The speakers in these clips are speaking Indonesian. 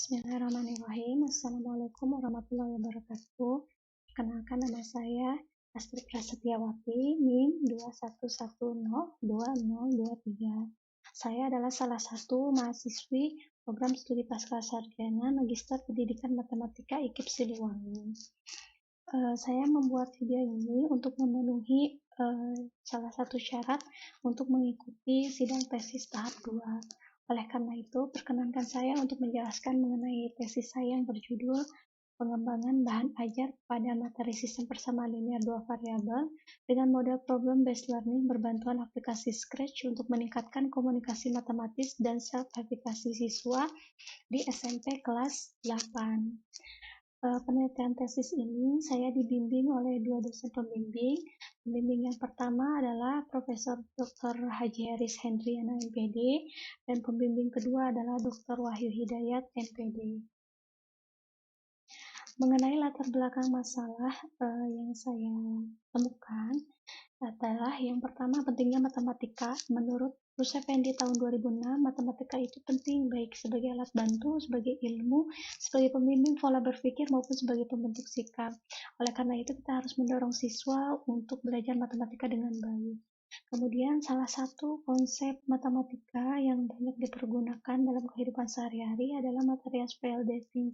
Bismillahirrahmanirrahim. Assalamualaikum warahmatullahi wabarakatuh. Perkenalkan, nama saya Astrid Prasetyawati, NIM 21102023. Saya adalah salah satu mahasiswi program studi pascasarjana Magister Pendidikan Matematika IKIP Siliwangi. Saya membuat video ini untuk memenuhi salah satu syarat untuk mengikuti sidang tesis tahap 2. Oleh karena itu, perkenankan saya untuk menjelaskan mengenai tesis saya yang berjudul Pengembangan Bahan Ajar pada Materi Sistem Persamaan Linear Dua Variabel dengan model Problem-Based Learning berbantuan aplikasi Scratch untuk meningkatkan komunikasi matematis dan self-efikasi siswa di SMP kelas 8. Penelitian tesis ini saya dibimbing oleh dua dosen pembimbing. Pembimbing yang pertama adalah Profesor Dr. Haji Haris Hendriana MPD dan pembimbing kedua adalah Dr. Wahyu Hidayat MPD. Mengenai latar belakang masalah yang saya temukan adalah yang pertama, pentingnya matematika. Menurut Rusev Effendi tahun 2006, matematika itu penting baik sebagai alat bantu, sebagai ilmu, sebagai pembimbing pola berpikir maupun sebagai pembentuk sikap. Oleh karena itu kita harus mendorong siswa untuk belajar matematika dengan baik. Kemudian salah satu konsep matematika yang banyak dipergunakan dalam kehidupan sehari-hari adalah materi SPLDT.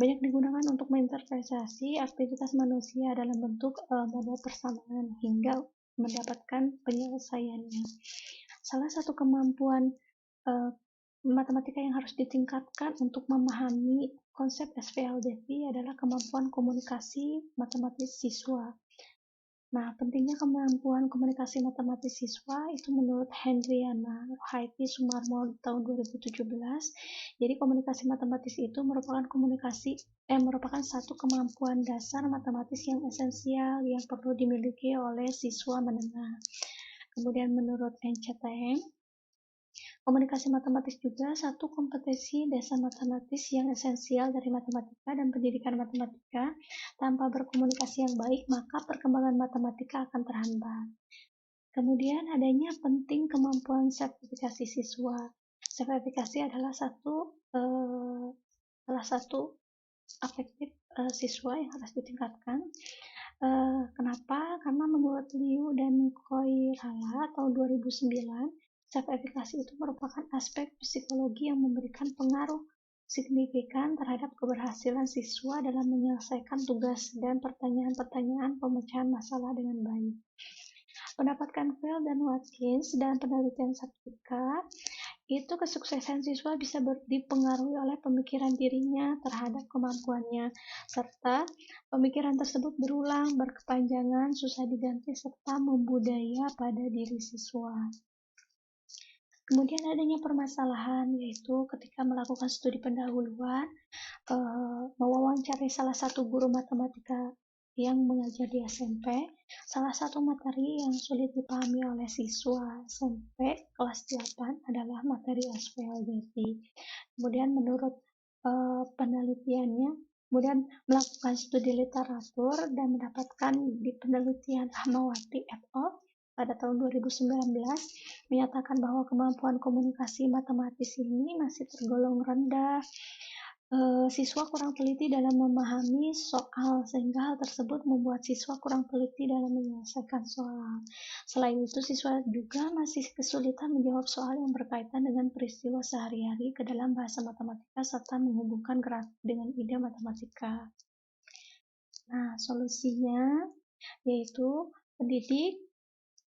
Banyak digunakan untuk menginterpretasi aktivitas manusia dalam bentuk model persamaan hingga mendapatkan penyelesaiannya. Salah satu kemampuan matematika yang harus ditingkatkan untuk memahami konsep SPLDT adalah kemampuan komunikasi matematis siswa. Nah, pentingnya kemampuan komunikasi matematis siswa itu menurut Hendriana Rohaiti Sumarmo tahun 2017. Jadi komunikasi matematis itu merupakan merupakan satu kemampuan dasar matematis yang esensial yang perlu dimiliki oleh siswa menengah. Kemudian menurut NCTM, komunikasi matematis juga satu kompetensi dasar matematis yang esensial dari matematika dan pendidikan matematika. Tanpa berkomunikasi yang baik, maka perkembangan matematika akan terhambat. Kemudian adanya penting kemampuan sertifikasi siswa. Sertifikasi adalah salah satu afektif siswa yang harus ditingkatkan. Kenapa? Karena menurut Liu dan Koirala tahun 2009, self-efikasi itu merupakan aspek psikologi yang memberikan pengaruh signifikan terhadap keberhasilan siswa dalam menyelesaikan tugas dan pertanyaan-pertanyaan pemecahan masalah dengan baik. Pendapat Canfield dan Watkins dalam penelitian Saptika, itu kesuksesan siswa bisa dipengaruhi oleh pemikiran dirinya terhadap kemampuannya, serta pemikiran tersebut berulang, berkepanjangan, susah diganti, serta membudaya pada diri siswa. Kemudian adanya permasalahan, yaitu ketika melakukan studi pendahuluan, mewawancarai salah satu guru matematika yang mengajar di SMP, salah satu materi yang sulit dipahami oleh siswa SMP kelas 8 adalah materi SPLDT. Kemudian menurut penelitiannya, kemudian melakukan studi literatur dan mendapatkan di penelitian Rahmawati et al. Pada tahun 2019 menyatakan bahwa kemampuan komunikasi matematis ini masih tergolong rendah. Siswa kurang teliti dalam memahami soal, sehingga hal tersebut membuat siswa kurang teliti dalam menyelesaikan soal. Selain itu, siswa juga masih kesulitan menjawab soal yang berkaitan dengan peristiwa sehari-hari ke dalam bahasa matematika serta menghubungkan grafik dengan ide matematika. Nah, solusinya yaitu pendidik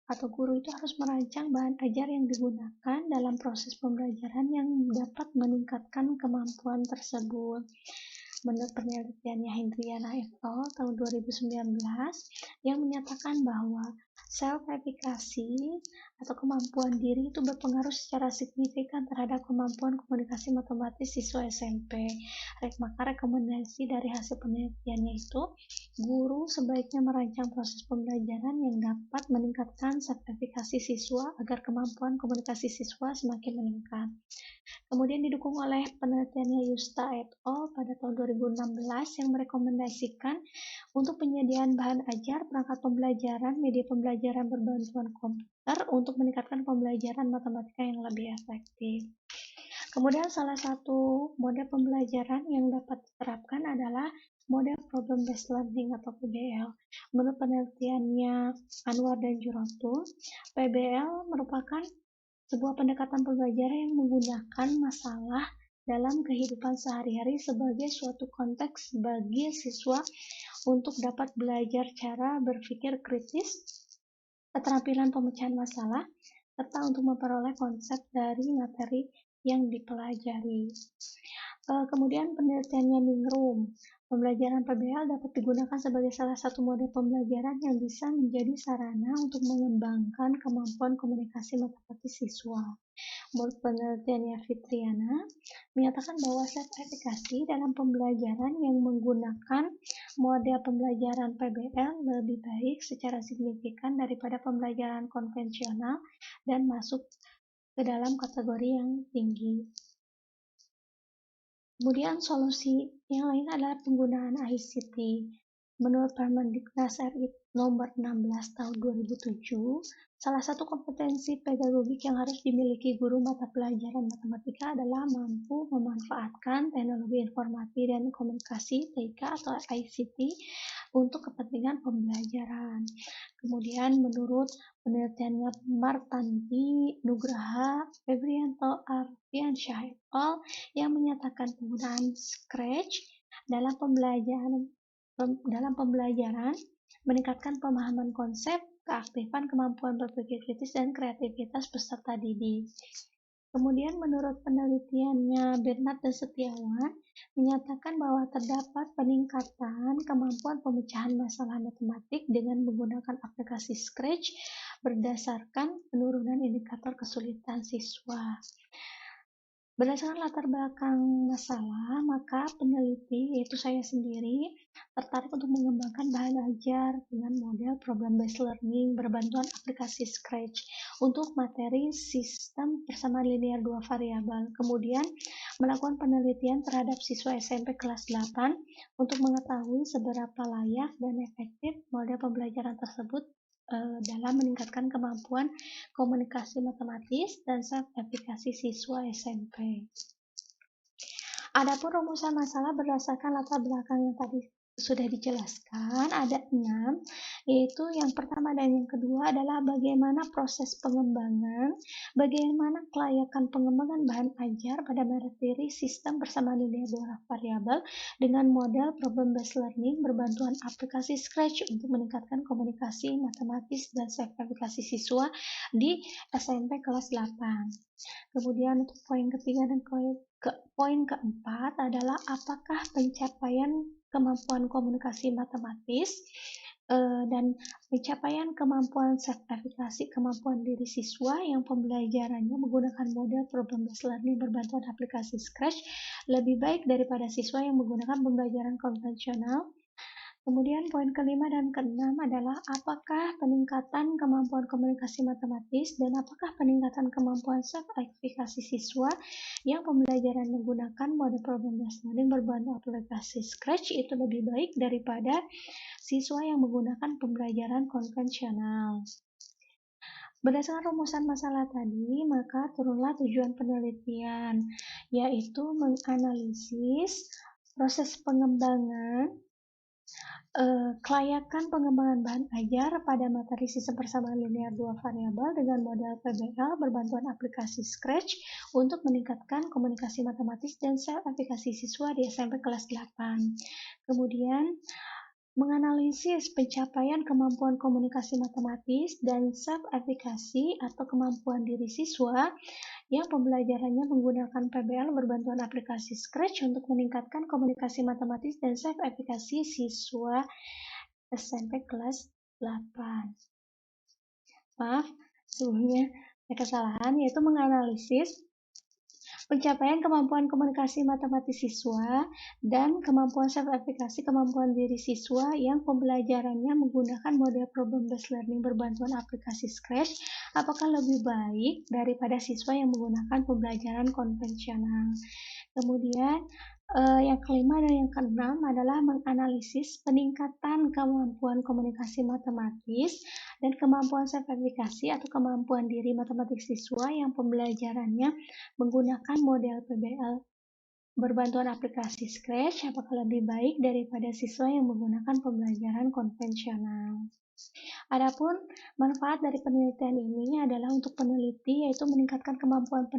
atau guru itu harus merancang bahan ajar yang digunakan dalam proses pembelajaran yang dapat meningkatkan kemampuan tersebut. Menurut penelitiannya Hendriana et al. Tahun 2019 yang menyatakan bahwa self-efikasi atau kemampuan diri itu berpengaruh secara signifikan terhadap kemampuan komunikasi matematis siswa SMP. Maka rekomendasi dari hasil penelitiannya itu, guru sebaiknya merancang proses pembelajaran yang dapat meningkatkan self-efikasi siswa agar kemampuan komunikasi siswa semakin meningkat. Kemudian didukung oleh penelitiannya Yusta et al. Pada tahun 2016 yang merekomendasikan untuk penyediaan bahan ajar, perangkat pembelajaran, media pembelajaran berbantuan komputer untuk meningkatkan pembelajaran matematika yang lebih efektif. Kemudian salah satu model pembelajaran yang dapat diterapkan adalah model problem based learning atau PBL. Menurut penelitiannya Anwar dan Juroto, PBL merupakan sebuah pendekatan pembelajaran yang menggunakan masalah dalam kehidupan sehari-hari sebagai suatu konteks bagi siswa untuk dapat belajar cara berpikir kritis, keterampilan pemecahan masalah, serta untuk memperoleh konsep dari materi yang dipelajari. Kemudian penelitiannya Ningrum, pembelajaran PBL dapat digunakan sebagai salah satu model pembelajaran yang bisa menjadi sarana untuk mengembangkan kemampuan komunikasi matematis siswa. Menurut penelitiannya Fitriana, menyatakan bahwa self-efficacy dalam pembelajaran yang menggunakan model pembelajaran PBL lebih baik secara signifikan daripada pembelajaran konvensional dan masuk ke dalam kategori yang tinggi. Kemudian solusi yang lain adalah penggunaan ICT. Menurut Permendiknas RI nomor 16 tahun 2007, salah satu kompetensi pedagogik yang harus dimiliki guru mata pelajaran matematika adalah mampu memanfaatkan teknologi informasi dan komunikasi (TIK) atau ICT untuk kepentingan pembelajaran. Kemudian menurut penelitiannya Martanti, Nugraha, Febrianto, Arfiansyah et al. Yang menyatakan penggunaan Scratch dalam pembelajaran meningkatkan pemahaman konsep, keaktifan kemampuan berpikir kritis, dan kreativitas peserta didik. Kemudian menurut penelitiannya Bernard dan Setiawan, menyatakan bahwa terdapat peningkatan kemampuan pemecahan masalah matematik dengan menggunakan aplikasi Scratch berdasarkan penurunan indikator kesulitan siswa. Berdasarkan latar belakang masalah, maka peneliti, yaitu saya sendiri, tertarik untuk mengembangkan bahan ajar dengan model problem based learning berbantuan aplikasi Scratch untuk materi sistem persamaan linear dua variabel. Kemudian melakukan penelitian terhadap siswa SMP kelas 8 untuk mengetahui seberapa layak dan efektif model pembelajaran tersebut dalam meningkatkan kemampuan komunikasi matematis dan self-efficacy siswa SMP. Adapun rumusan masalah berdasarkan latar belakang yang tadi sudah dijelaskan, ada 6, yaitu yang pertama dan yang kedua adalah bagaimana proses pengembangan, bagaimana kelayakan pengembangan bahan ajar pada materi sistem persamaan linear dua variabel dengan model problem based learning berbantuan aplikasi Scratch untuk meningkatkan komunikasi matematis dan self-efficacy siswa di SMP kelas 8. Kemudian untuk poin ketiga dan poin keempat adalah apakah pencapaian kemampuan komunikasi matematis dan pencapaian kemampuan self-efficacy kemampuan diri siswa yang pembelajarannya menggunakan model problem based learning berbantuan aplikasi Scratch lebih baik daripada siswa yang menggunakan pembelajaran konvensional. Kemudian poin kelima dan keenam adalah apakah peningkatan kemampuan komunikasi matematis dan apakah peningkatan kemampuan self-efficacy siswa yang pembelajaran menggunakan model problem based learning berbantuan aplikasi Scratch itu lebih baik daripada siswa yang menggunakan pembelajaran konvensional. Berdasarkan rumusan masalah tadi, maka turunlah tujuan penelitian, yaitu menganalisis proses pengembangan kelayakan pengembangan bahan ajar pada materi sistem persamaan linear dua variabel dengan model PBL berbantuan aplikasi Scratch untuk meningkatkan komunikasi matematis dan self-efficacy siswa di SMP kelas 8. Kemudian menganalisis pencapaian kemampuan komunikasi matematis dan self-efficacy atau kemampuan diri siswa yang pembelajarannya menggunakan PBL berbantuan aplikasi Scratch untuk meningkatkan komunikasi matematis dan self-efficacy siswa SMP kelas 8. Maaf, sebelumnya ada kesalahan, yaitu menganalisis pencapaian kemampuan komunikasi matematis siswa dan kemampuan self-efficacy kemampuan diri siswa yang pembelajarannya menggunakan model problem based learning berbantuan aplikasi Scratch apakah lebih baik daripada siswa yang menggunakan pembelajaran konvensional. Kemudian Yang kelima dan yang keenam adalah menganalisis peningkatan kemampuan komunikasi matematis dan kemampuan sertifikasi atau kemampuan diri matematik siswa yang pembelajarannya menggunakan model PBL berbantuan aplikasi Scratch, apakah lebih baik daripada siswa yang menggunakan pembelajaran konvensional. Adapun manfaat dari penelitian ini adalah untuk peneliti, yaitu meningkatkan kemampuan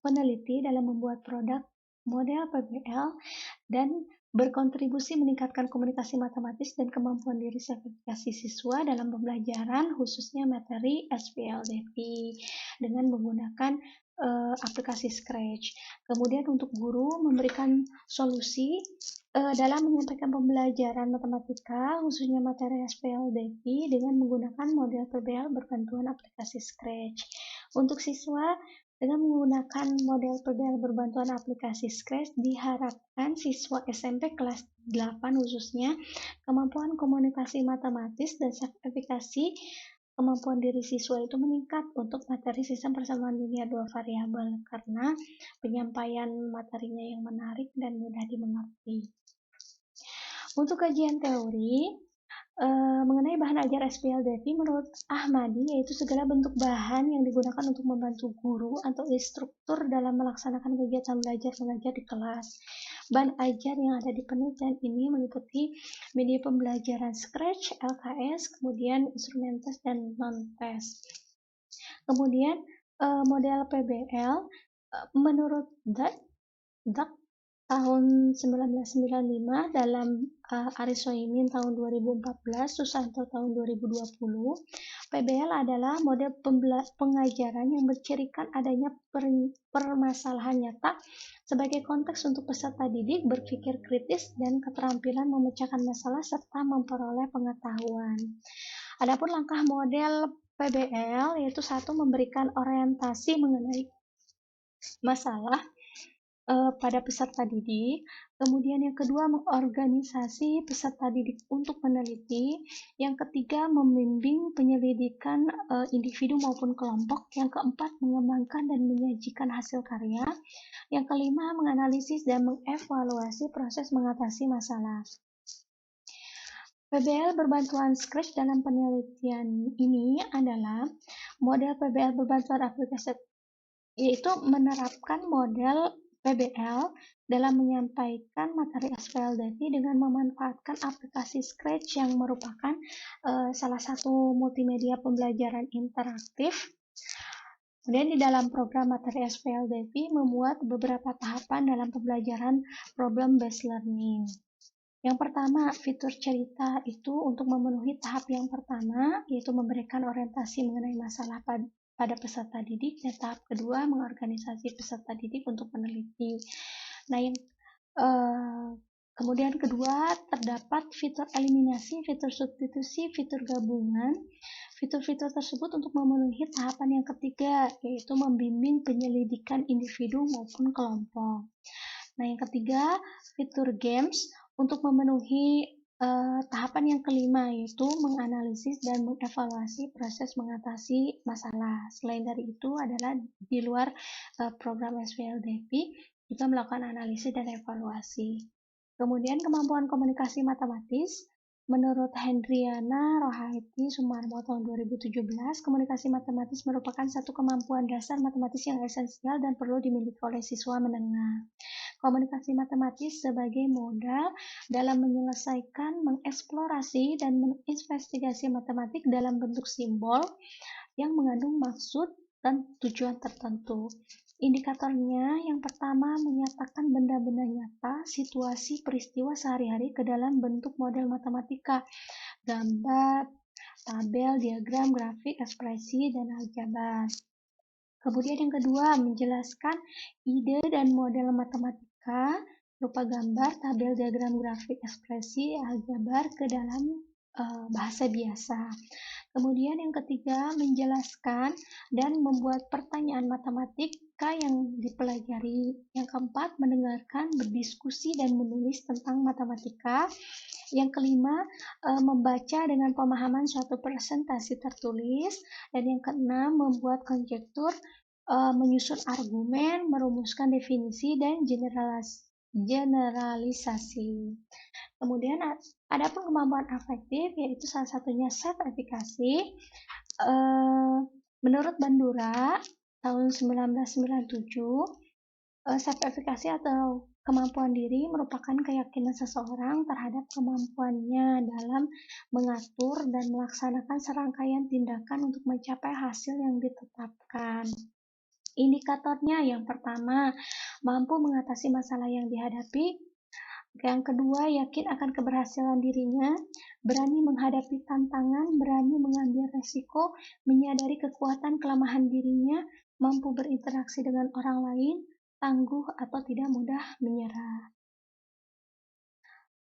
peneliti dalam membuat produk model PBL dan berkontribusi meningkatkan komunikasi matematis dan kemampuan diri sertifikasi siswa dalam pembelajaran, khususnya materi SPLDP dengan menggunakan aplikasi Scratch. Kemudian untuk guru memberikan solusi dalam menyampaikan pembelajaran matematika, khususnya materi SPLDP dengan menggunakan model PBL berbantuan aplikasi Scratch. Untuk siswa, dengan menggunakan model PBL berbantuan aplikasi Scratch, diharapkan siswa SMP kelas 8 khususnya kemampuan komunikasi matematis dan sertifikasi kemampuan diri siswa itu meningkat untuk materi sistem persamaan linear dua variabel karena penyampaian materinya yang menarik dan mudah dimengerti. Untuk kajian teori, mengenai bahan ajar SPLDP menurut Ahmadi yaitu segala bentuk bahan yang digunakan untuk membantu guru atau instruktur dalam melaksanakan kegiatan belajar mengajar di kelas. Bahan ajar yang ada di penelitian ini meliputi media pembelajaran Scratch, LKS, kemudian instrumen tes dan non-tes. Kemudian model PBL menurut DAK tahun 1995 dalam Aris Soimin tahun 2014, Susanto tahun 2020, PBL adalah model pengajaran yang mencirikan adanya permasalahan nyata sebagai konteks untuk peserta didik berpikir kritis dan keterampilan memecahkan masalah serta memperoleh pengetahuan. Adapun langkah model PBL yaitu satu, memberikan orientasi mengenai masalah pada peserta didik. Kemudian yang kedua, mengorganisasi peserta didik untuk meneliti. Yang ketiga, membimbing penyelidikan individu maupun kelompok. Yang keempat, mengembangkan dan menyajikan hasil karya. Yang kelima, menganalisis dan mengevaluasi proses mengatasi masalah. PBL berbantuan Scratch dalam penelitian ini adalah model PBL berbantuan aplikasi, yaitu menerapkan model PBL dalam menyampaikan materi SPLDP dengan memanfaatkan aplikasi Scratch yang merupakan salah satu multimedia pembelajaran interaktif. Kemudian di dalam program materi SPLDP memuat beberapa tahapan dalam pembelajaran problem based learning. Yang pertama, fitur cerita itu untuk memenuhi tahap yang pertama, yaitu memberikan orientasi mengenai masalah pada peserta didik, dan tahap kedua mengorganisasi peserta didik untuk meneliti. Nah, kemudian kedua terdapat fitur eliminasi, fitur substitusi, fitur gabungan. Fitur-fitur tersebut untuk memenuhi tahapan yang ketiga, yaitu membimbing penyelidikan individu maupun kelompok. Nah, yang ketiga, fitur games untuk memenuhi tahapan yang kelima, yaitu menganalisis dan mengevaluasi proses mengatasi masalah. Selain dari itu adalah di luar program SPLDP juga melakukan analisis dan evaluasi. Kemudian kemampuan komunikasi matematis. Menurut Hendriana Rohaiti Sumarmo tahun 2017, komunikasi matematis merupakan satu kemampuan dasar matematis yang esensial dan perlu dimiliki oleh siswa menengah. Komunikasi matematis sebagai modal dalam menyelesaikan, mengeksplorasi, dan menginvestigasi matematik dalam bentuk simbol yang mengandung maksud dan tujuan tertentu. Indikatornya yang pertama menyatakan benda-benda nyata, situasi, peristiwa sehari-hari ke dalam bentuk model matematika, gambar, tabel, diagram, grafik, ekspresi, dan aljabar. Kemudian yang kedua, menjelaskan ide dan model matematika berupa gambar, tabel, diagram, grafik, ekspresi, aljabar ke dalam bahasa biasa. Kemudian yang ketiga, menjelaskan dan membuat pertanyaan matematika yang dipelajari. Yang keempat, mendengarkan, berdiskusi, dan menulis tentang matematika. Yang kelima, membaca dengan pemahaman suatu presentasi tertulis. Dan yang keenam, membuat konjektur, menyusun argumen, merumuskan definisi, dan generalisasi. Kemudian ada pun kemampuan afektif, yaitu salah satunya self efikasi. Menurut Bandura tahun 1997, self efikasi atau kemampuan diri merupakan keyakinan seseorang terhadap kemampuannya dalam mengatur dan melaksanakan serangkaian tindakan untuk mencapai hasil yang ditetapkan. Indikatornya yang pertama, mampu mengatasi masalah yang dihadapi. Yang kedua, yakin akan keberhasilan dirinya, berani menghadapi tantangan, berani mengambil resiko, menyadari kekuatan kelemahan dirinya, mampu berinteraksi dengan orang lain, tangguh atau tidak mudah menyerah.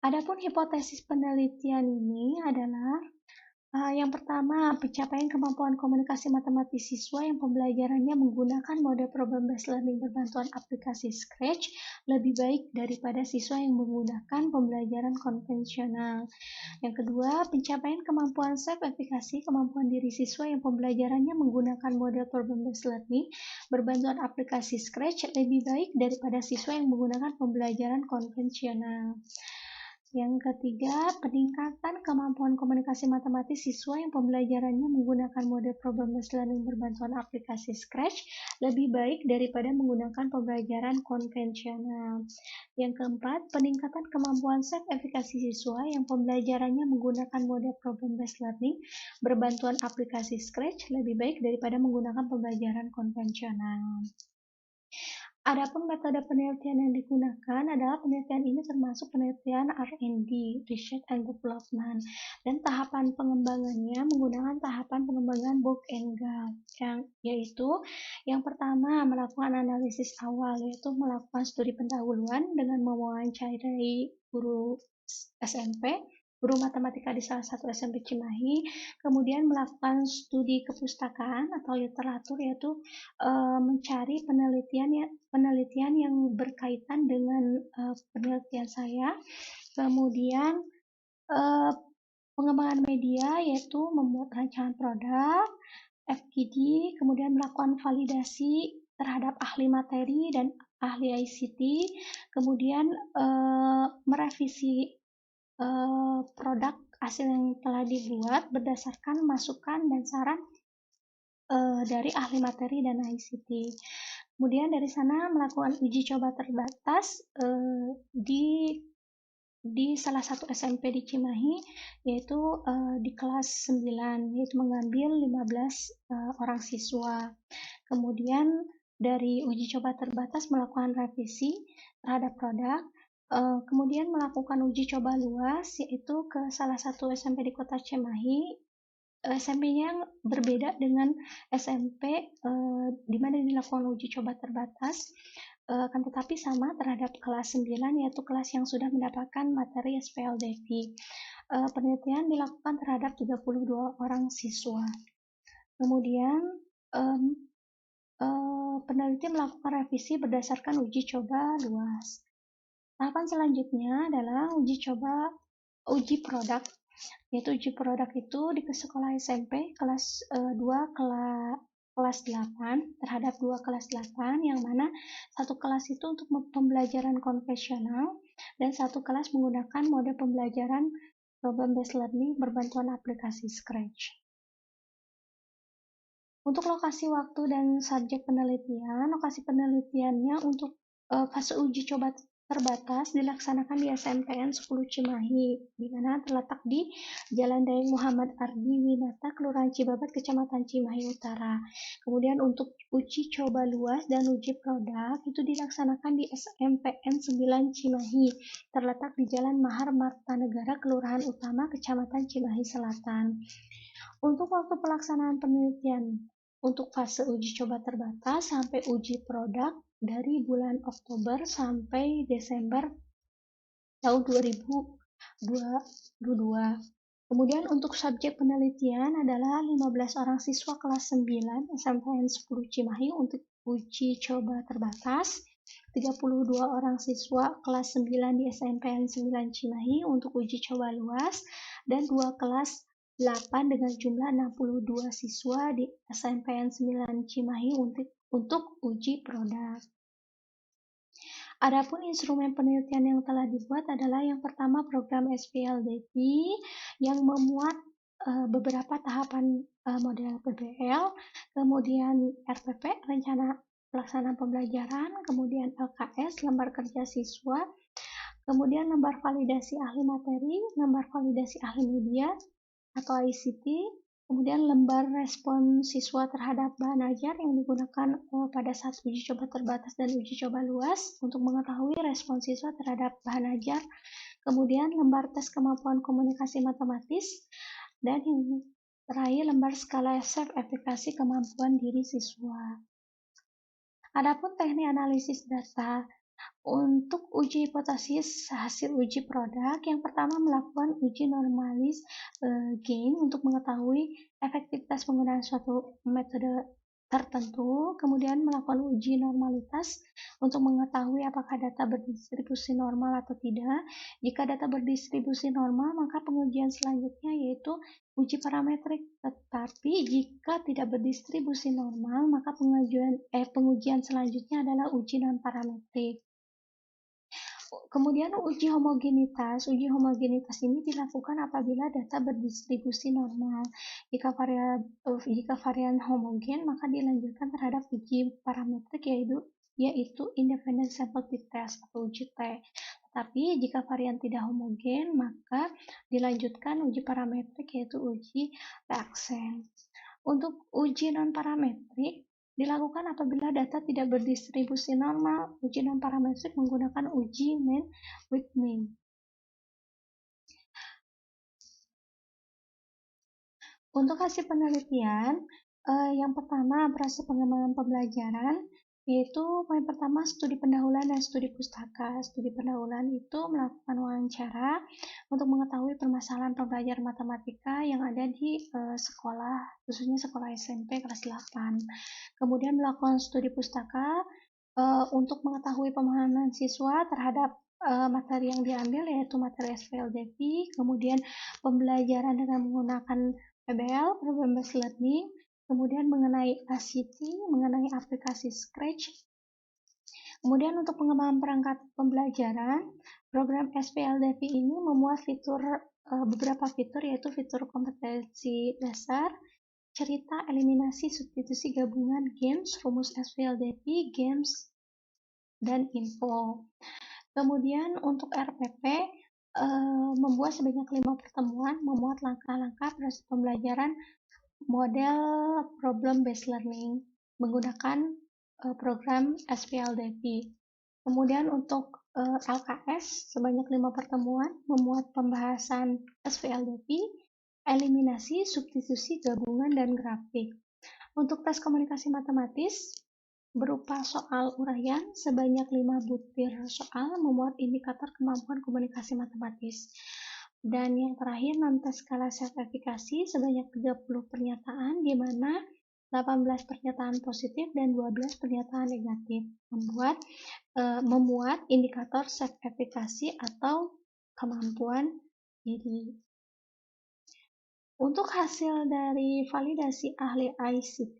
Adapun hipotesis penelitian ini adalah yang pertama, pencapaian kemampuan komunikasi matematis siswa yang pembelajarannya menggunakan mode problem-based learning berbantuan aplikasi Scratch lebih baik daripada siswa yang menggunakan pembelajaran konvensional. Yang kedua, pencapaian kemampuan self-efikasi kemampuan diri siswa yang pembelajarannya menggunakan mode problem-based learning berbantuan aplikasi Scratch lebih baik daripada siswa yang menggunakan pembelajaran konvensional. Yang ketiga, peningkatan kemampuan komunikasi matematis siswa yang pembelajarannya menggunakan mode problem-based learning berbantuan aplikasi Scratch lebih baik daripada menggunakan pembelajaran konvensional. Yang keempat, peningkatan kemampuan self-efikasi siswa yang pembelajarannya menggunakan mode problem-based learning berbantuan aplikasi Scratch lebih baik daripada menggunakan pembelajaran konvensional. Adapun metode penelitian yang digunakan adalah penelitian ini termasuk penelitian R&D, Research and Development, dan tahapan pengembangannya menggunakan tahapan pengembangan Book and Gall, yaitu yang pertama melakukan analisis awal, yaitu melakukan studi pendahuluan dengan mewawancarai guru SMP, guru matematika di salah satu SMP Cimahi, kemudian melakukan studi kepustakaan atau literatur, yaitu mencari penelitian yang berkaitan dengan penelitian saya. Kemudian pengembangan media, yaitu membuat rancangan produk, FGD, kemudian melakukan validasi terhadap ahli materi dan ahli ICT, kemudian merevisi produk hasil yang telah dibuat berdasarkan masukan dan saran dari ahli materi dan ICT. Kemudian dari sana melakukan uji coba terbatas di salah satu SMP di Cimahi, yaitu di kelas 9, yaitu mengambil 15 orang siswa. Kemudian dari uji coba terbatas melakukan revisi terhadap produk, kemudian melakukan uji coba luas, yaitu ke salah satu SMP di kota Cimahi. SMP-nya berbeda dengan SMP di mana dilakukan uji coba terbatas, akan tetapi sama terhadap kelas 9, yaitu kelas yang sudah mendapatkan materi SPLDV. Penelitian dilakukan terhadap 32 orang siswa. Kemudian peneliti melakukan revisi berdasarkan uji coba luas. Tahapan selanjutnya adalah uji produk, yaitu uji produk itu di sekolah SMP kelas 2 kelas 8 terhadap 2 kelas 8, yang mana satu kelas itu untuk pembelajaran konvensional dan satu kelas menggunakan mode pembelajaran problem based learning berbantuan aplikasi Scratch. Untuk lokasi waktu dan subjek penelitian, lokasi penelitiannya untuk fase uji coba terbatas dilaksanakan di SMPN 10 Cimahi, di mana terletak di Jalan Dayang Muhammad Ardi Winata, Kelurahan Cibabat, Kecamatan Cimahi Utara. Kemudian untuk uji coba luas dan uji produk itu dilaksanakan di SMPN 9 Cimahi, terletak di Jalan Mahar Martanegara, Kelurahan Utama, Kecamatan Cimahi Selatan. Untuk waktu pelaksanaan penelitian untuk fase uji coba terbatas sampai uji produk dari bulan Oktober sampai Desember tahun 2022. Kemudian untuk subjek penelitian adalah 15 orang siswa kelas 9 SMPN 10 Cimahi untuk uji coba terbatas, 32 orang siswa kelas 9 di SMPN 9 Cimahi untuk uji coba luas, dan 2 kelas 8 dengan jumlah 62 siswa di SMPN 9 Cimahi untuk uji produk. Adapun instrumen penelitian yang telah dibuat adalah yang pertama program SPLDP yang memuat beberapa tahapan model PBL, kemudian RPP, rencana pelaksanaan pembelajaran, kemudian LKS, lembar kerja siswa, kemudian lembar validasi ahli materi, lembar validasi ahli media atau ICT, kemudian lembar respon siswa terhadap bahan ajar yang digunakan pada saat uji coba terbatas dan uji coba luas untuk mengetahui respon siswa terhadap bahan ajar, kemudian lembar tes kemampuan komunikasi matematis, dan yang terakhir lembar skala self-evaluasi kemampuan diri siswa. Adapun teknik analisis data untuk uji hipotesis hasil uji produk, yang pertama melakukan uji normalis gain untuk mengetahui efektivitas penggunaan suatu metode tertentu, kemudian melakukan uji normalitas untuk mengetahui apakah data berdistribusi normal atau tidak. Jika data berdistribusi normal, maka pengujian selanjutnya yaitu uji parametrik. Tetapi jika tidak berdistribusi normal, maka pengujian selanjutnya adalah uji non-parametrik. Kemudian uji homogenitas. Uji homogenitas ini dilakukan apabila data berdistribusi normal. Jika varian homogen, maka dilanjutkan terhadap uji parametrik yaitu independent sample t-test atau uji T. Tapi jika varian tidak homogen, maka dilanjutkan uji parametrik yaitu uji reaksen. Untuk uji non-parametrik dilakukan apabila data tidak berdistribusi normal. Uji non-parametrik menggunakan uji mean with mean. Untuk hasil penelitian, yang pertama proses pengembangan pembelajaran, yaitu yang pertama studi pendahuluan dan studi pustaka. Studi pendahuluan itu melakukan wawancara untuk mengetahui permasalahan pembelajaran matematika yang ada di sekolah, khususnya sekolah SMP kelas 8. Kemudian melakukan studi pustaka untuk mengetahui pemahaman siswa terhadap materi yang diambil, yaitu materi SPLDP, kemudian pembelajaran dengan menggunakan PBL, Program Based Learning, kemudian mengenai ICT, mengenai aplikasi Scratch. Kemudian untuk pengembangan perangkat pembelajaran, program SPLDP ini memuat beberapa fitur, yaitu fitur kompetensi dasar, cerita, eliminasi, substitusi, gabungan, games, rumus SPLDP, games, dan info. Kemudian untuk RPP, membuat sebanyak 5 pertemuan, memuat langkah-langkah proses pembelajaran model problem based learning menggunakan program SPLDP. Kemudian untuk LKS sebanyak 5 pertemuan, memuat pembahasan SPLDP, eliminasi, substitusi, gabungan, dan grafik. Untuk tes komunikasi matematis berupa soal uraian sebanyak 5 butir soal, memuat indikator kemampuan komunikasi matematis. Dan yang terakhir, non-tes skala self-evaluasi sebanyak 30 pernyataan, di mana 18 pernyataan positif dan 12 pernyataan negatif, memuat indikator self-evaluasi atau kemampuan diri. Untuk hasil dari validasi ahli ICT,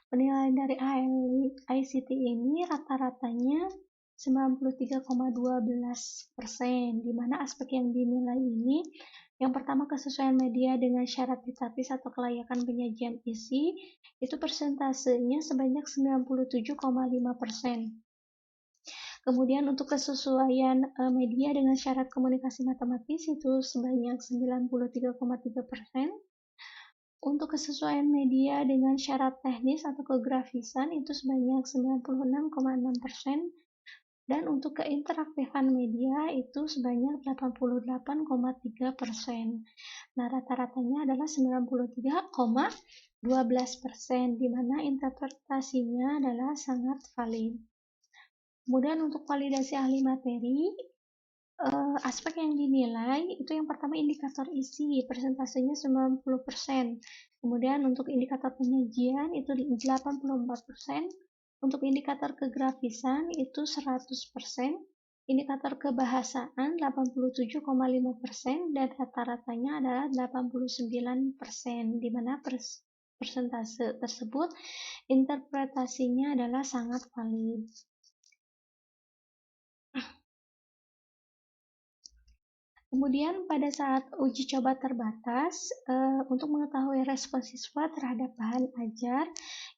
penilaian dari ahli ICT ini rata-ratanya 93,12%, di mana aspek yang dinilai ini yang pertama kesesuaian media dengan syarat didaktis atau kelayakan penyajian isi, itu persentasenya sebanyak 97,5%. Kemudian untuk kesesuaian media dengan syarat komunikasi matematis itu sebanyak 93,3%. Untuk kesesuaian media dengan syarat teknis atau kegrafisan itu sebanyak 96,6%. Dan untuk keinteraktifan media itu sebanyak 88,3%. Nah, rata-ratanya adalah 93,12%, di mana interpretasinya adalah sangat valid. Kemudian untuk validasi ahli materi, aspek yang dinilai itu yang pertama indikator isi, persentasenya 90%. Kemudian untuk indikator penyajian itu 84%. Untuk indikator kegrafisan itu 100%, indikator kebahasaan 87,5%, dan rata-ratanya adalah 89%, di mana persentase tersebut interpretasinya adalah sangat valid. Kemudian pada saat uji coba terbatas, untuk mengetahui respon siswa terhadap bahan ajar,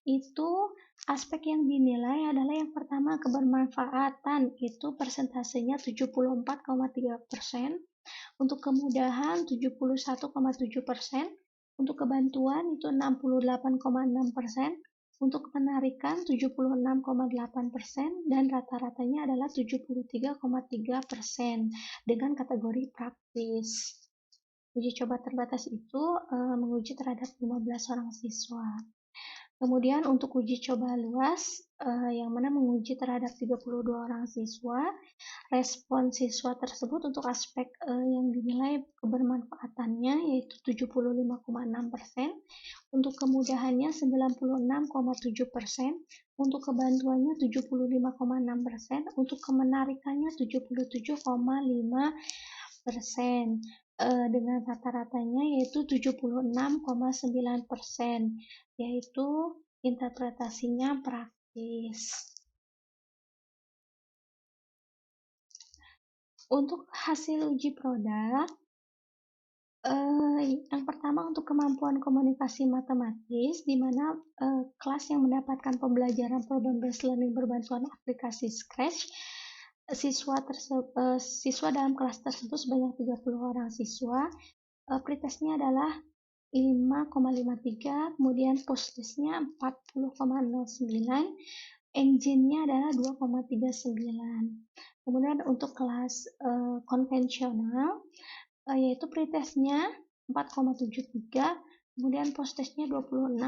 itu aspek yang dinilai adalah yang pertama kebermanfaatan, itu persentasenya 74,3%, untuk kemudahan 71,7%, untuk kebantuan itu 68,6%, untuk penarikan 76,8%, dan rata-ratanya adalah 73,3% dengan kategori praktis. Uji coba terbatas itu menguji terhadap 15 orang siswa. Kemudian untuk uji coba luas, yang mana menguji terhadap 32 orang siswa, respon siswa tersebut untuk aspek yang dinilai kebermanfaatannya yaitu 75,6%, untuk kemudahannya 96,7%, untuk kebantuannya 75,6%, untuk kemenarikannya 77,5%, dengan rata-ratanya yaitu 76,9%, yaitu interpretasinya praktis. Untuk hasil uji produk, yang pertama untuk kemampuan komunikasi matematis, di mana kelas yang mendapatkan pembelajaran problem based learning berbantuan aplikasi Scratch, siswa dalam kelas tersebut sebanyak 30 orang siswa, pretestnya adalah 5,53, kemudian posttestnya 40,09, engine-nya adalah 2,39. Kemudian untuk kelas konvensional, yaitu pretestnya 4,73, kemudian posttestnya 26,8,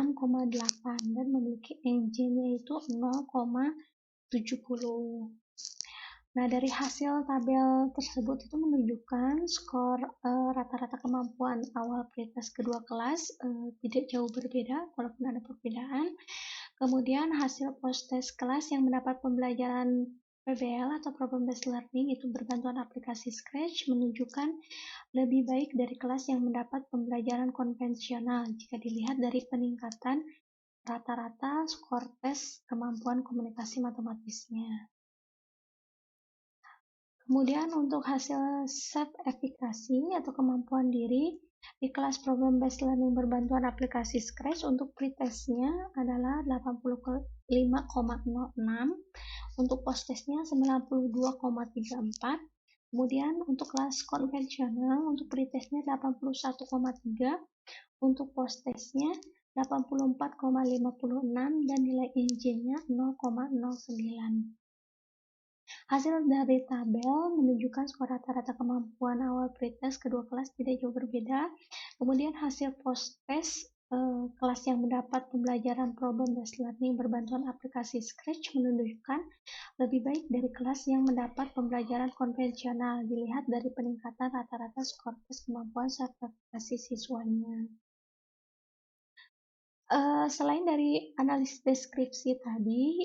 dan memiliki engine-nya itu 0,70. Nah, dari hasil tabel tersebut itu menunjukkan skor rata-rata kemampuan awal pretest kedua kelas tidak jauh berbeda, walaupun ada perbedaan. Kemudian hasil post-test kelas yang mendapat pembelajaran PBL atau Problem Based Learning itu berbantuan aplikasi Scratch menunjukkan lebih baik dari kelas yang mendapat pembelajaran konvensional jika dilihat dari peningkatan rata-rata skor tes kemampuan komunikasi matematisnya. Kemudian untuk hasil self-efficacy atau kemampuan diri di kelas Problem Based Learning berbantuan aplikasi Scratch untuk pretestnya adalah 85,06, untuk posttestnya 92,34, kemudian untuk kelas konvensional untuk pretestnya 81,3, untuk posttestnya 84,56, dan nilai engine-nya 0,09. Hasil dari tabel menunjukkan skor rata-rata kemampuan awal pretest kedua kelas tidak jauh berbeda. Kemudian hasil post-test kelas yang mendapat pembelajaran problem based learning berbantuan aplikasi Scratch menunjukkan lebih baik dari kelas yang mendapat pembelajaran konvensional dilihat dari peningkatan rata-rata skor tes kemampuan sertifikasi siswanya. Selain dari analisis deskripsi tadi,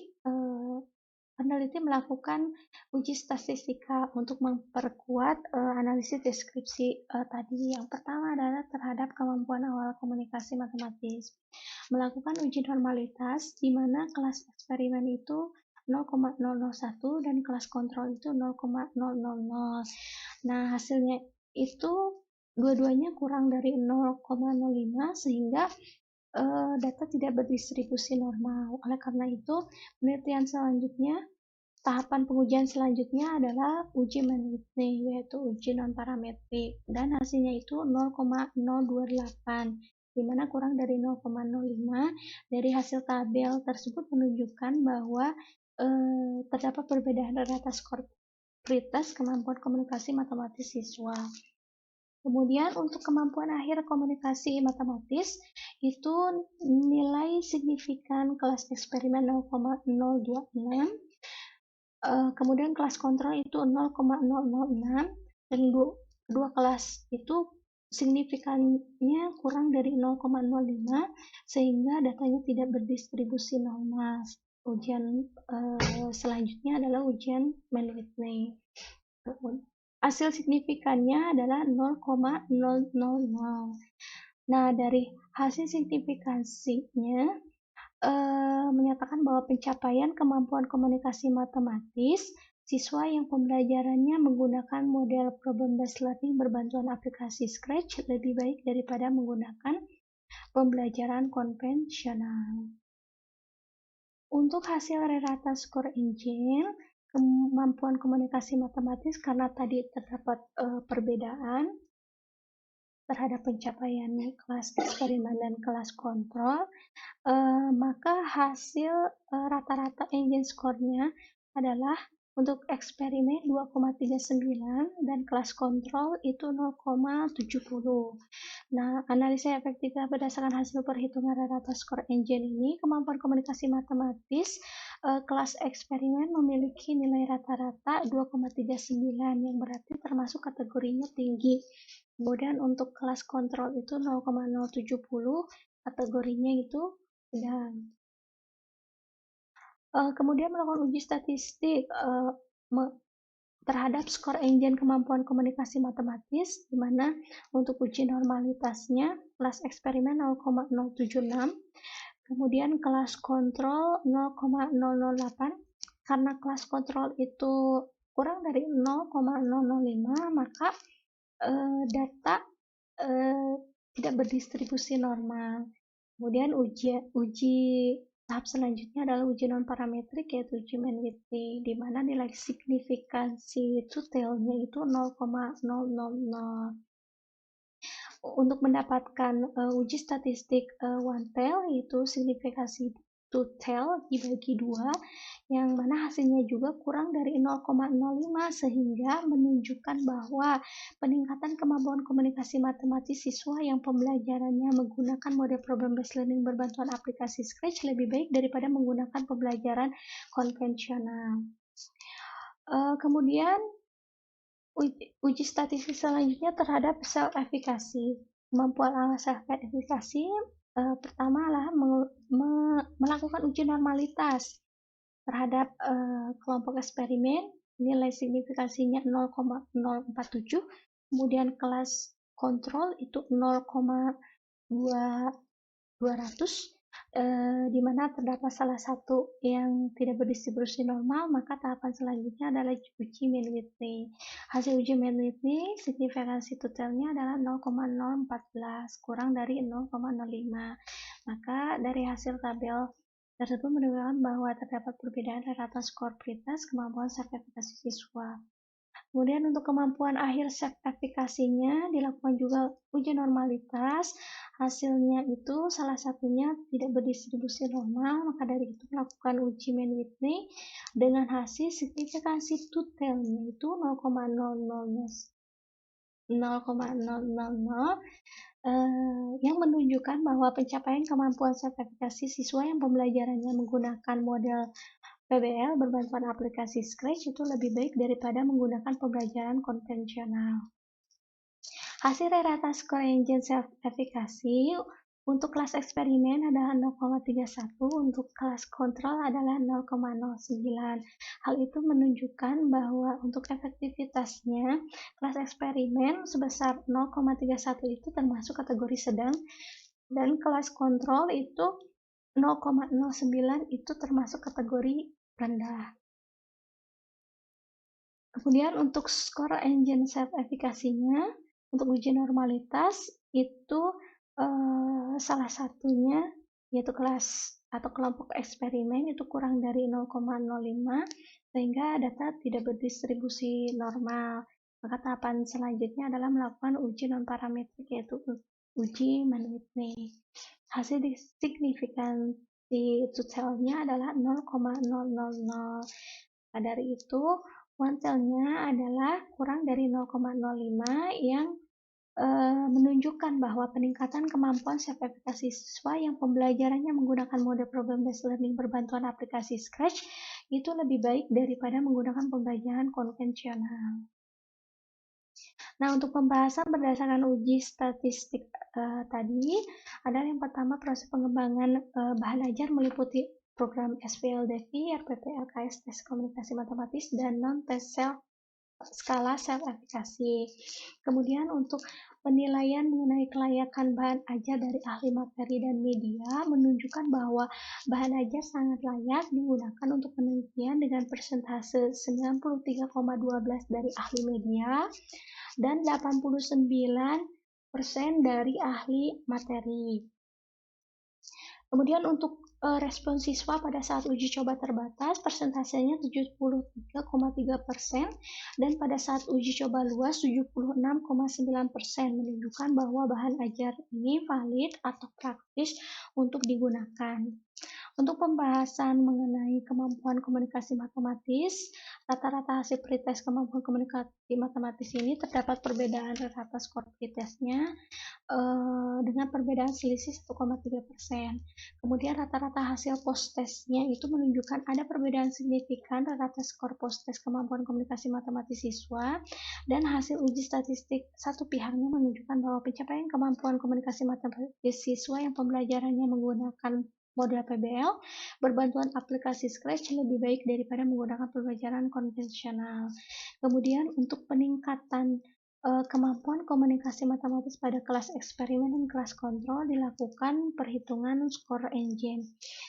peneliti melakukan uji statistika untuk memperkuat analisis deskripsi tadi. Yang pertama adalah terhadap kemampuan awal komunikasi matematis. Melakukan uji normalitas di mana kelas eksperimen itu 0,001 dan kelas kontrol itu 0,000. Nah, hasilnya itu dua-duanya kurang dari 0,05 sehingga data tidak berdistribusi normal. Oleh karena itu, penelitian selanjutnya, tahapan pengujian selanjutnya adalah uji Mann-Whitney, yaitu uji non-parametrik, dan hasilnya itu 0,028, di mana kurang dari 0,05. Dari hasil tabel tersebut menunjukkan bahwa terdapat perbedaan rata skor pretest kemampuan komunikasi matematis siswa. Kemudian untuk kemampuan akhir komunikasi matematis itu nilai signifikan kelas eksperimen 0,026, kemudian kelas kontrol itu 0,006, dan kedua kelas itu signifikannya kurang dari 0,05 sehingga datanya tidak berdistribusi normal. Ujian selanjutnya adalah ujian Mann-Whitney. Hasil signifikannya adalah 0,000. Nah, dari hasil signifikansinya menyatakan bahwa pencapaian kemampuan komunikasi matematis Siswa yang pembelajarannya menggunakan model problem-based learning berbantuan aplikasi Scratch lebih baik daripada menggunakan pembelajaran konvensional. Untuk hasil rata skor engine, kemampuan komunikasi matematis karena tadi terdapat perbedaan terhadap pencapaian kelas eksperimen dan kelas kontrol, maka hasil rata-rata engine skornya adalah untuk eksperimen 2,39 dan kelas kontrol itu 0,70. Nah, analisa efektivitas berdasarkan hasil perhitungan rata skor engine ini, kemampuan komunikasi matematis kelas eksperimen memiliki nilai rata-rata 2,39 yang berarti termasuk kategorinya tinggi. Kemudian untuk kelas kontrol itu 0,070, kategorinya itu sedang. Kemudian melakukan uji statistik terhadap skor engine kemampuan komunikasi matematis, di mana untuk uji normalitasnya kelas eksperimen 0,076, kemudian kelas kontrol 0,008. Karena kelas kontrol itu kurang dari 0,005, maka data tidak berdistribusi normal. Kemudian uji tahap selanjutnya adalah uji non-parametrik, yaitu uji Mann-Whitney, di mana nilai signifikansi two-tailnya itu 0,000. Untuk mendapatkan uji statistik one-tail, yaitu signifikansi two-tail dibagi 2, yang mana hasilnya juga kurang dari 0,05, sehingga menunjukkan bahwa peningkatan kemampuan komunikasi matematis siswa yang pembelajarannya menggunakan model problem-based learning berbantuan aplikasi Scratch lebih baik daripada menggunakan pembelajaran konvensional. Kemudian uji statistik selanjutnya terhadap self-efikasi. Kemampuan self-efikasi pertama adalah melakukan uji normalitas terhadap kelompok eksperimen, nilai signifikansinya 0,047, kemudian kelas kontrol itu 0,200, di mana terdapat salah satu yang tidak berdistribusi normal, maka tahapan selanjutnya adalah uji Mann-Whitney. Hasil uji Mann-Whitney, signifikansi totalnya adalah 0,014, kurang dari 0,05. Maka dari hasil tabel tersebut menunjukkan bahwa terdapat perbedaan rata skor pretest kemampuan self-efikasi siswa. Kemudian untuk kemampuan akhir self-efikasinya dilakukan juga uji normalitas. Hasilnya itu salah satunya tidak berdistribusi normal, maka dari itu melakukan uji Mann-Whitney dengan hasil signifikansi two-tailnya itu 0,000, yang menunjukkan bahwa pencapaian kemampuan self-efikasi siswa yang pembelajarannya menggunakan model PBL berbantuan aplikasi Scratch itu lebih baik daripada menggunakan pembelajaran konvensional. Hasil rata skor engine self-efikasi untuk kelas eksperimen adalah 0,31, untuk kelas kontrol adalah 0,09. Hal itu menunjukkan bahwa untuk efektivitasnya, kelas eksperimen sebesar 0,31 itu termasuk kategori sedang, dan kelas kontrol itu 0,09 itu termasuk kategori rendah. Kemudian untuk skor engine self-efikasinya, untuk uji normalitas itu salah satunya yaitu kelas atau kelompok eksperimen itu kurang dari 0,05, sehingga data tidak berdistribusi normal. Maka tahapan selanjutnya adalah melakukan uji non-parametrik, yaitu uji Mann-Whitney. Hasil signifikansi two-tailnya adalah 0,000. Dari itu, one-tailnya adalah kurang dari 0,05 yang menunjukkan bahwa peningkatan kemampuan self-efikasi siswa yang pembelajarannya menggunakan mode problem-based learning berbantuan aplikasi Scratch itu lebih baik daripada menggunakan pembelajaran konvensional. Nah, untuk pembahasan berdasarkan uji statistik tadi adalah yang pertama proses pengembangan bahan ajar meliputi program SPLDV, RPP, LKS, tes komunikasi matematis, dan non-tes skala self-efikasi. Kemudian untuk penilaian mengenai kelayakan bahan ajar dari ahli materi dan media menunjukkan bahwa bahan ajar sangat layak digunakan untuk penelitian dengan persentase 93,12 dari ahli media dan 89% dari ahli materi. Kemudian untuk respon siswa pada saat uji coba terbatas, persentasenya 73,3% dan pada saat uji coba luas 76,9% menunjukkan bahwa bahan ajar ini valid atau praktis untuk digunakan. Untuk pembahasan mengenai kemampuan komunikasi matematis, rata-rata hasil pretest kemampuan komunikasi matematis ini terdapat perbedaan rata skor pretestnya dengan perbedaan selisih 1,3%. Kemudian rata-rata hasil post-testnya itu menunjukkan ada perbedaan signifikan rata skor post-test kemampuan komunikasi matematis siswa dan hasil uji statistik satu pihaknya menunjukkan bahwa pencapaian kemampuan komunikasi matematis siswa yang pembelajarannya menggunakan model PBL berbantuan aplikasi Scratch lebih baik daripada menggunakan pembelajaran konvensional. Kemudian untuk peningkatan kemampuan komunikasi matematis pada kelas eksperimen dan kelas kontrol dilakukan perhitungan skor engine.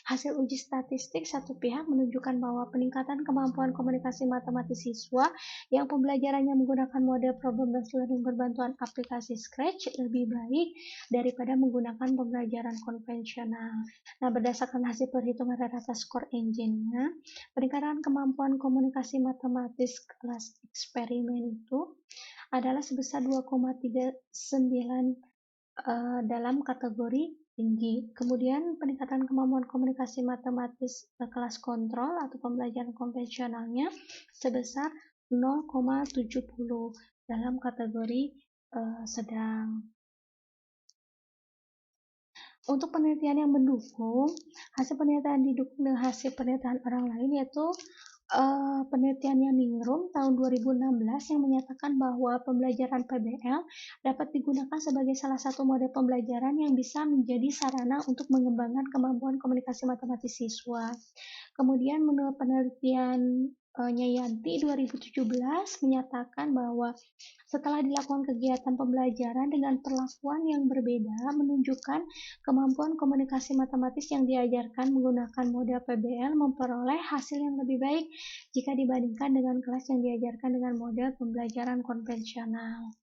Hasil uji statistik satu pihak menunjukkan bahwa peningkatan kemampuan komunikasi matematis siswa yang pembelajarannya menggunakan model problem-based learning berbantuan aplikasi Scratch lebih baik daripada menggunakan pembelajaran konvensional. Nah, berdasarkan hasil perhitungan rata skor engine-nya, peningkatan kemampuan komunikasi matematis kelas eksperimen itu adalah sebesar 2,39 dalam kategori tinggi. Kemudian peningkatan kemampuan komunikasi matematis kelas kontrol atau pembelajaran konvensionalnya sebesar 0,70 dalam kategori sedang. Untuk penelitian yang mendukung, hasil penelitian didukung dengan hasil penelitian orang lain yaitu penelitiannya Ningrum tahun 2016 yang menyatakan bahwa pembelajaran PBL dapat digunakan sebagai salah satu model pembelajaran yang bisa menjadi sarana untuk mengembangkan kemampuan komunikasi matematis siswa. Kemudian menurut penelitian Yanti 2017 menyatakan bahwa setelah dilakukan kegiatan pembelajaran dengan perlakuan yang berbeda menunjukkan kemampuan komunikasi matematis yang diajarkan menggunakan model PBL memperoleh hasil yang lebih baik jika dibandingkan dengan kelas yang diajarkan dengan model pembelajaran konvensional.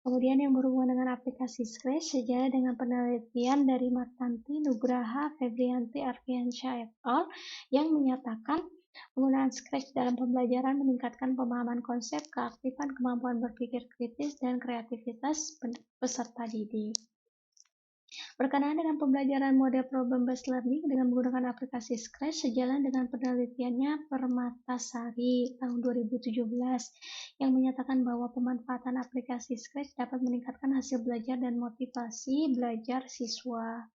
Kemudian yang berhubungan dengan aplikasi Scratch sejalan dengan penelitian dari Martanti, Nugraha, Febrianti, Arfiansyah et al. Yang menyatakan penggunaan Scratch dalam pembelajaran meningkatkan pemahaman konsep, keaktifan kemampuan berpikir kritis, dan kreativitas peserta didik. Berkenaan dengan pembelajaran model problem-based learning dengan menggunakan aplikasi Scratch sejalan dengan penelitiannya Permatasari tahun 2017 yang menyatakan bahwa pemanfaatan aplikasi Scratch dapat meningkatkan hasil belajar dan motivasi belajar siswa.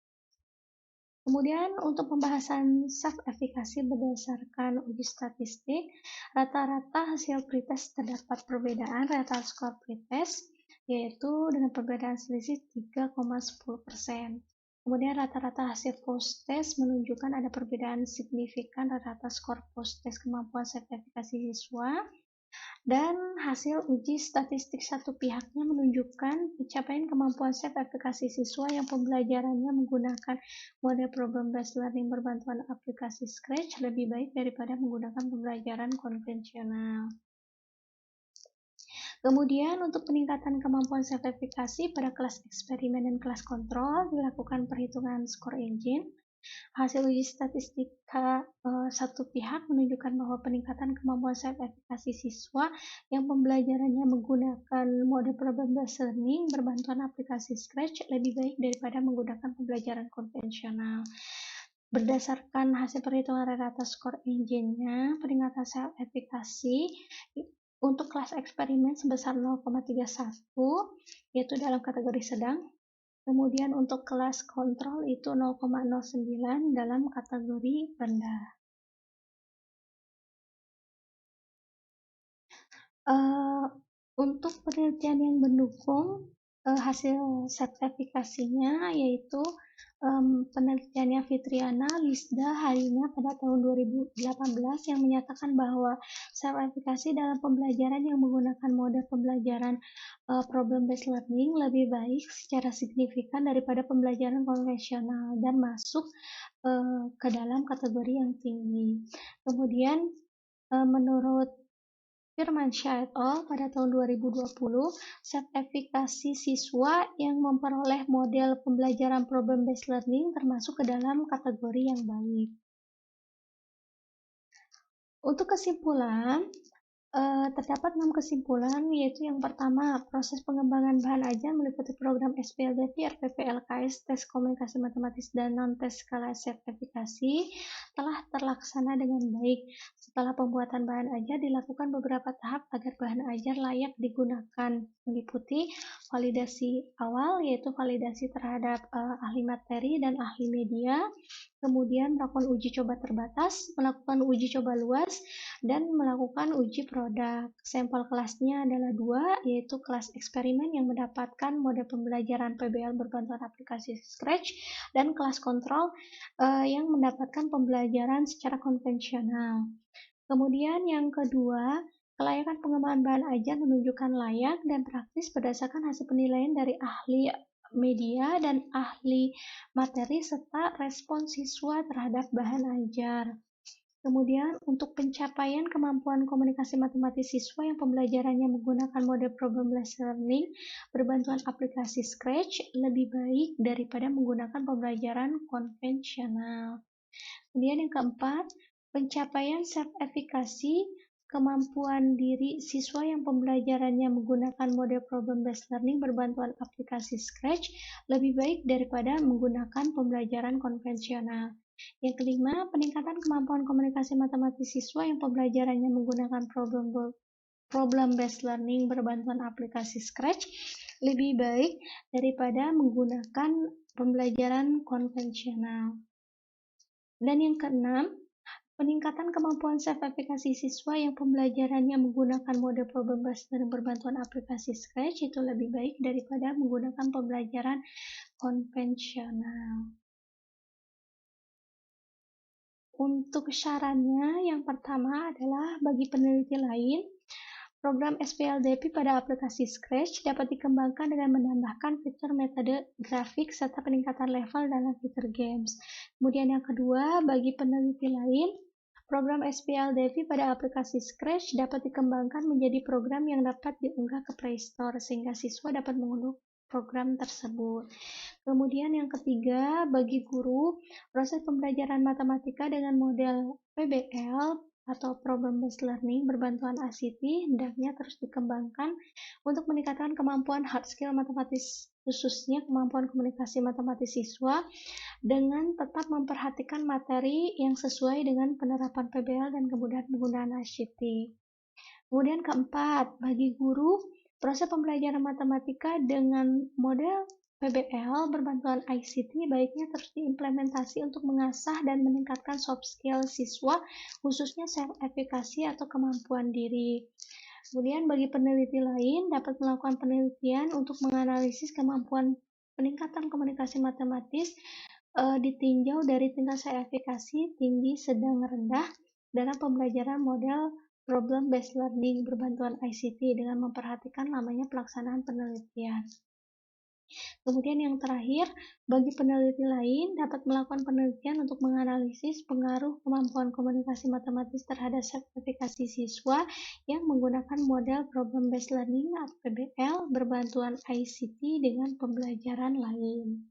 Kemudian untuk pembahasan self-efficacy berdasarkan uji statistik, rata-rata hasil pretest terdapat perbedaan rata skor pretest, yaitu dengan perbedaan selisih 3,10%. Kemudian rata-rata hasil post-test menunjukkan ada perbedaan signifikan rata skor post-test kemampuan self-efficacy siswa, dan hasil uji statistik satu pihaknya menunjukkan pencapaian kemampuan self-efficacy siswa yang pembelajarannya menggunakan model problem-based learning berbantuan aplikasi Scratch lebih baik daripada menggunakan pembelajaran konvensional. Kemudian untuk peningkatan kemampuan self-efficacy pada kelas eksperimen dan kelas kontrol dilakukan perhitungan skor engine. Hasil uji statistika satu pihak menunjukkan bahwa peningkatan kemampuan self-efficacy siswa yang pembelajarannya menggunakan mode problem-based learning berbantuan aplikasi Scratch lebih baik daripada menggunakan pembelajaran konvensional. Berdasarkan hasil perhitungan rata skor engine-nya, peningkatan self-efficacy untuk kelas eksperimen sebesar 0,31 yaitu dalam kategori sedang. Kemudian untuk kelas kontrol itu 0,09 dalam kategori rendah. Untuk penelitian yang mendukung hasil sertifikasinya yaitu penelitiannya Fitriana Lisda Harina pada tahun 2018 yang menyatakan bahwa self-efficacy dalam pembelajaran yang menggunakan mode pembelajaran problem-based learning lebih baik secara signifikan daripada pembelajaran konvensional dan masuk ke dalam kategori yang tinggi. Kemudian menurut Firmansyah et al. Pada tahun 2020, self-efficacy siswa yang memperoleh model pembelajaran problem-based learning termasuk ke dalam kategori yang baik. Untuk kesimpulan, terdapat 6 kesimpulan, yaitu yang pertama, proses pengembangan bahan ajar meliputi program SPLDT, RPP, LKS, tes komunikasi matematis, dan non-tes skala sertifikasi telah terlaksana dengan baik. Setelah pembuatan bahan ajar dilakukan beberapa tahap agar bahan ajar layak digunakan, meliputi validasi awal, yaitu validasi terhadap ahli materi dan ahli media, kemudian melakukan uji coba terbatas, melakukan uji coba luas, dan melakukan uji produk. Sampel kelasnya adalah 2, yaitu kelas eksperimen yang mendapatkan mode pembelajaran PBL berbantuan aplikasi Scratch, dan kelas kontrol yang mendapatkan pembelajaran secara konvensional. Kemudian yang kedua, kelayakan pengembangan bahan ajar menunjukkan layak dan praktis berdasarkan hasil penilaian dari ahli media dan ahli materi serta respon siswa terhadap bahan ajar. Kemudian, untuk pencapaian kemampuan komunikasi matematis siswa yang pembelajarannya menggunakan mode problem-based learning berbantuan aplikasi Scratch lebih baik daripada menggunakan pembelajaran konvensional. Kemudian yang keempat, pencapaian self-efficacy kemampuan diri siswa yang pembelajarannya menggunakan mode problem-based learning berbantuan aplikasi Scratch lebih baik daripada menggunakan pembelajaran konvensional. Yang kelima, peningkatan kemampuan komunikasi matematis siswa yang pembelajarannya menggunakan problem-based learning berbantuan aplikasi Scratch lebih baik daripada menggunakan pembelajaran konvensional. Dan yang keenam, peningkatan kemampuan self-efficacy siswa yang pembelajarannya menggunakan mode problem-based learning berbantuan aplikasi Scratch itu lebih baik daripada menggunakan pembelajaran konvensional. Untuk syaratnya, yang pertama adalah bagi peneliti lain, program SPLDP pada aplikasi Scratch dapat dikembangkan dengan menambahkan fitur metode grafik serta peningkatan level dalam fitur games. Kemudian yang kedua, bagi peneliti lain, program SPLDP pada aplikasi Scratch dapat dikembangkan menjadi program yang dapat diunggah ke Play Store sehingga siswa dapat mengunduh program tersebut. Kemudian yang ketiga, bagi guru, proses pembelajaran matematika dengan model PBL atau Problem Based Learning berbantuan ICT hendaknya terus dikembangkan untuk meningkatkan kemampuan hard skill matematis, khususnya kemampuan komunikasi matematis siswa dengan tetap memperhatikan materi yang sesuai dengan penerapan PBL dan kemudahan penggunaan ICT. Kemudian keempat, bagi guru, proses pembelajaran matematika dengan model PBL berbantuan ICT baiknya terus diimplementasi untuk mengasah dan meningkatkan soft skill siswa, khususnya self-efficacy atau kemampuan diri. Kemudian bagi peneliti lain dapat melakukan penelitian untuk menganalisis kemampuan peningkatan komunikasi matematis ditinjau dari tingkat self-efficacy tinggi, sedang, rendah dalam pembelajaran model problem-based learning berbantuan ICT dengan memperhatikan lamanya pelaksanaan penelitian. Kemudian yang terakhir, bagi peneliti lain dapat melakukan penelitian untuk menganalisis pengaruh kemampuan komunikasi matematis terhadap sertifikasi siswa yang menggunakan model problem-based learning atau PBL berbantuan ICT dengan pembelajaran lain.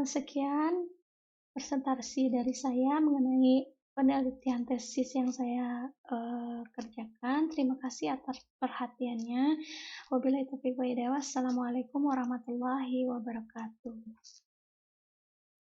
Sekian presentasi dari saya mengenai penelitian tesis yang saya kerjakan. Terima kasih atas perhatiannya. Wabillahi taufiq wal hidayah. Wassalamualaikum warahmatullahi wabarakatuh.